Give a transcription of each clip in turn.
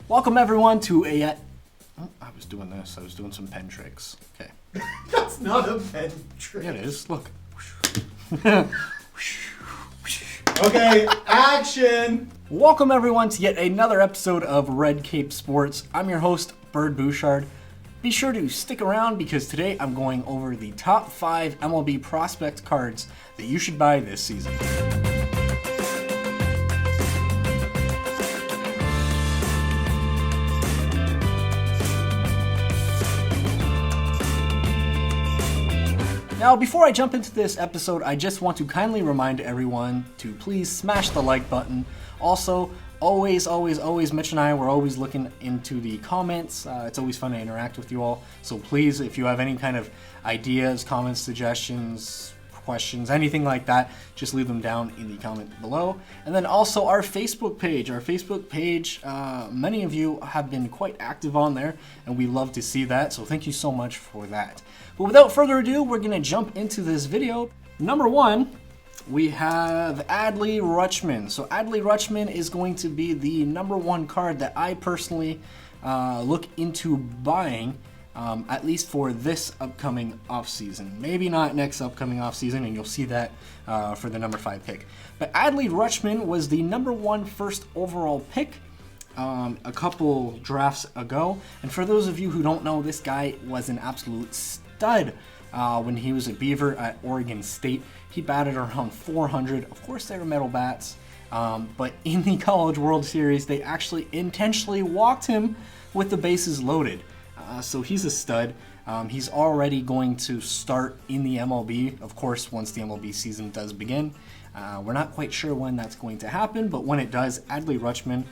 Welcome everyone to a... I was doing this. I was doing some pen tricks. Okay. That's not a pen trick. Yeah, it is. Look. Okay, action! Welcome everyone to yet another episode of Red Cape Sports. I'm your host, Bird Bouchard. Be sure to stick around because today I'm going over the top 5 MLB prospect cards that you should buy this season. Now, before I jump into this episode, I just want to kindly remind everyone to please smash the like button. Also, always, Mitch and I, we're always looking into the comments. It's always fun to interact with you all. So please, if you have any kind of ideas, comments, suggestions, questions, anything like that, just leave them down in the comment below. And then also our Facebook page. Many of you have been quite active on there, and we love to see that. So thank you so much for that. But without further ado, we're going to jump into this video. Number 1, we have Lee Richmond. So Lee Richmond is going to be the number 1 card that I personally look into buying, at least for this upcoming offseason. Maybe not next upcoming offseason, and you'll see that for the number 5 pick. But Lee Richmond was the number 1 first overall pick a couple drafts ago. And for those of you who don't know, this guy was an absolute stud when he was a Beaver at Oregon State. He batted around 400. Of course, they were metal bats. But in the College World Series, they actually intentionally walked him with the bases loaded. So he's a stud. He's already going to start in the MLB, of course, once the MLB season does begin. We're not quite sure when that's going to happen, but when it does, Lee Richmond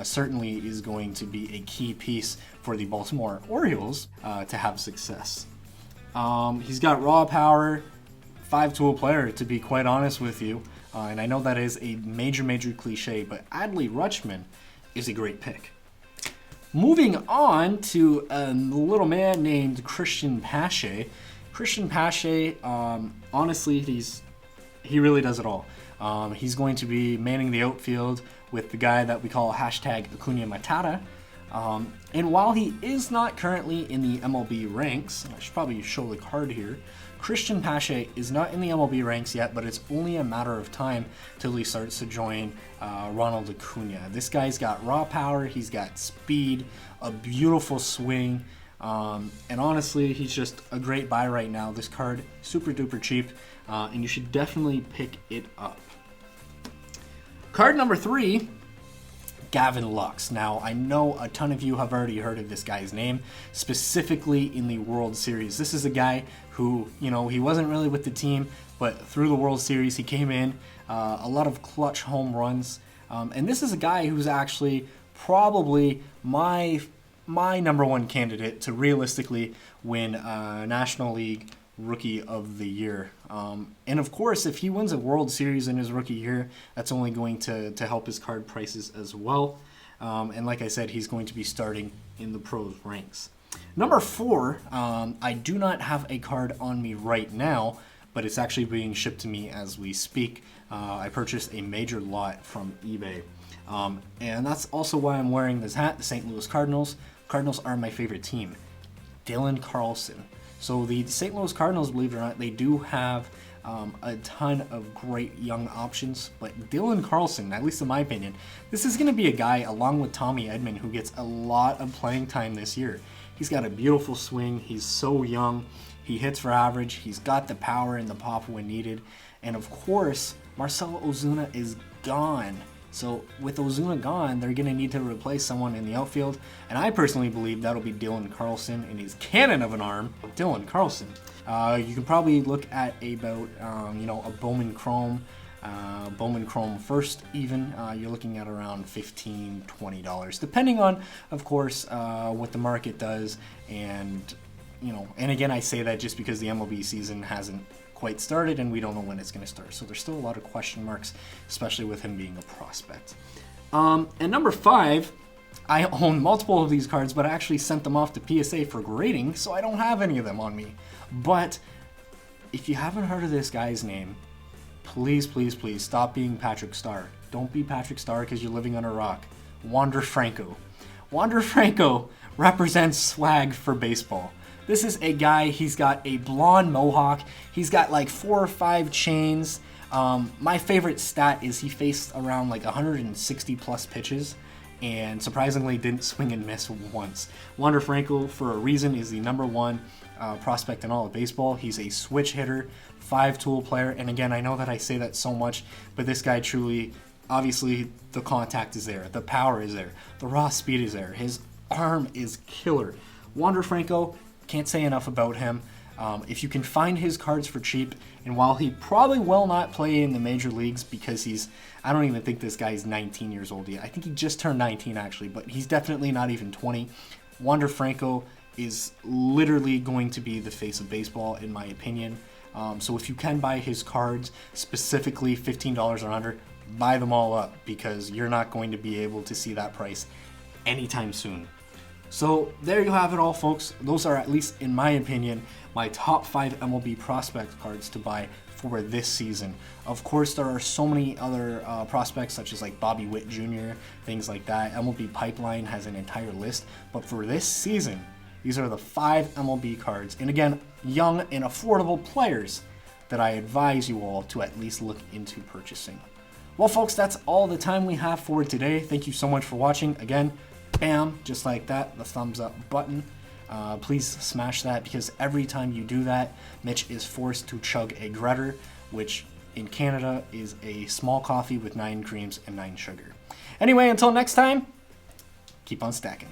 certainly is going to be a key piece for the Baltimore Orioles to have success. He's got raw power, 5-tool player, to be quite honest with you. And I know that is a major cliche, but Lee Richmond is a great pick. Moving on to a little man named Christian Pasha. Christian Pasha, honestly, he really does it all. He's going to be manning the outfield with the guy that we call hashtag Acuna Matata. And while he is not currently in the MLB ranks, I should probably show the card here, Christian Pasha is not in the MLB ranks yet, but it's only a matter of time till he starts to join Ronald Acuna. This guy's got raw power, he's got speed, a beautiful swing, and honestly, he's just a great buy right now. This card, super duper cheap, and you should definitely pick it up. Card number 3, Gavin Lux. Now, I know a ton of you have already heard of this guy's name, specifically in the World Series. This is a guy who, he wasn't really with the team, but through the World Series, he came in, a lot of clutch home runs. And this is a guy who's actually probably my number 1 candidate to realistically win National League Rookie of the Year. And of course, if he wins a World Series in his rookie year, that's only going to help his card prices as well. And like I said, he's going to be starting in the pros ranks. Number 4, I do not have a card on me right now, but it's actually being shipped to me as we speak. I purchased a major lot from eBay. And that's also why I'm wearing this hat, the St. Louis Cardinals. Cardinals are my favorite team. Dylan Carlson. So the St. Louis Cardinals, believe it or not, they do have a ton of great young options. But Dylan Carlson, at least in my opinion, this is going to be a guy, along with Tommy Edman, who gets a lot of playing time this year. He's got a beautiful swing. He's so young. He hits for average. He's got the power and the pop when needed. And of course, Marcell Ozuna is gone. So with Ozuna gone, they're going to need to replace someone in the outfield. And I personally believe that'll be Dylan Carlson in his cannon of an arm. Dylan Carlson. You can probably look at about, a Bowman Chrome. Bowman Chrome first even. You're looking at around $15, $20. Depending on, of course, what the market does. And, and again, I say that just because the MLB season hasn't quite started and we don't know when it's going to start. So there's still a lot of question marks, especially with him being a prospect. And number 5, I own multiple of these cards, but I actually sent them off to PSA for grading, so I don't have any of them on me. But if you haven't heard of this guy's name, please stop being Patrick Starr. Don't be Patrick Starr because you're living on a rock. Wander Franco. Wander Franco represents swag for baseball. This is a guy, he's got a blonde mohawk, he's got like 4 or 5 chains. My favorite stat is he faced around like 160 plus pitches and surprisingly didn't swing and miss once. Wander Franco, for a reason, is the #1 prospect in all of baseball. He's a switch hitter, 5-tool player, and again, I know that I say that so much, but this guy truly, obviously, the contact is there, the power is there, the raw speed is there, his arm is killer. Wander Franco, can't say enough about him. If you can find his cards for cheap, and while he probably will not play in the major leagues because I don't even think this guy is 19 years old yet. I think he just turned 19 actually, but he's definitely not even 20. Wander Franco is literally going to be the face of baseball in my opinion. So if you can buy his cards, specifically $15 or under, buy them all up because you're not going to be able to see that price anytime soon. So there you have it all, folks. Those are, at least in my opinion, my top 5 MLB prospect cards to buy for this season. Of course, there are so many other prospects such as like Bobby Witt Jr., things like that. MLB Pipeline has an entire list, but for this season, these are the 5 MLB cards, and again, young and affordable players that I advise you all to at least look into purchasing. Well, folks, that's all the time we have for today. Thank you so much for watching. Again, bam, just like that, the thumbs up button. Please smash that because every time you do that, Mitch is forced to chug a Grutter, which in Canada is a small coffee with 9 creams and 9 sugar. Anyway, until next time, keep on stacking.